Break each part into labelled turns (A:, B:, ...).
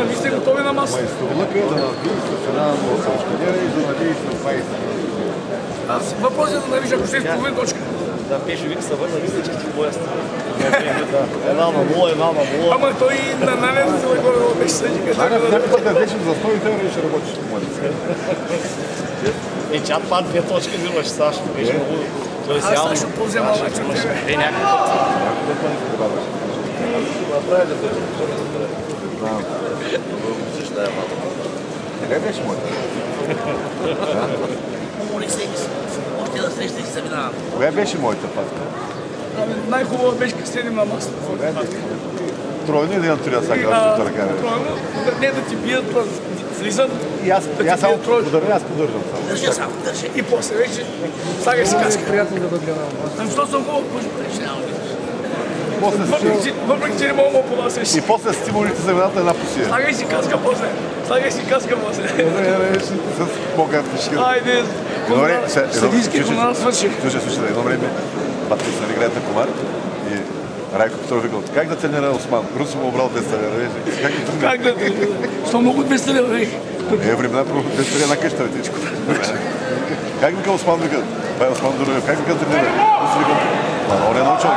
A: ви сте готови на масата.
B: Майсторлъка да надвиса с една лошадия и да надвиса с 20.
A: Въпрос е да навиж, ако ще изполовин точка.
C: Да, Пешо вика се върна, мисля, че ти боя сте. Една на 0.
A: Ама той на Нанев за да горе беше съди.
B: Някакъв път да беше за 100 евро и ще работиш в Младица.
C: Чат пак 2 точки взимаш, Сашо. Беше много... Той
A: Аз Сашо по-взема обаче от тебе.
C: Някакъв път.
B: Направи да се знам.
C: Също е малко.
B: Къде беше моята?
A: Още да среща и се заминавам.
B: Коя беше моята патка?
A: Най-хубаво беше като седим на масата.
B: Тройно или на трия сега да ръка?
A: Тройно, не да ти бият, влизат.
B: И аз само подържам, аз подържам.
A: Държи само, държи. И после вече слагай си каска. Приятно да гледам. Ами що съм хубав, може да няма. Въпреки, че не мога да понасеш.
B: И после стимулите за миналата една по сия.
A: Слагай си каска после. Слагай си каска после.
B: С по-гъвка шкира.
A: Айде. Съдийски комар свърши.
B: Слушай, едно време Патрис нали играят на комар и Райко Петров викал, как да тренира Осман? Русо му обрал 200 лева.
A: Как да тренира? Що много 200 лева?
B: Времена 200 лева на къща, ветичко. Как вика Осман вика? Бай Осман Дурев, как вика тренира? Русо вика, он е научил.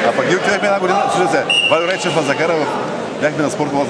B: А пък ние отидахме една година, слушайте се, Валю Речев ме закара, бяхме на спортова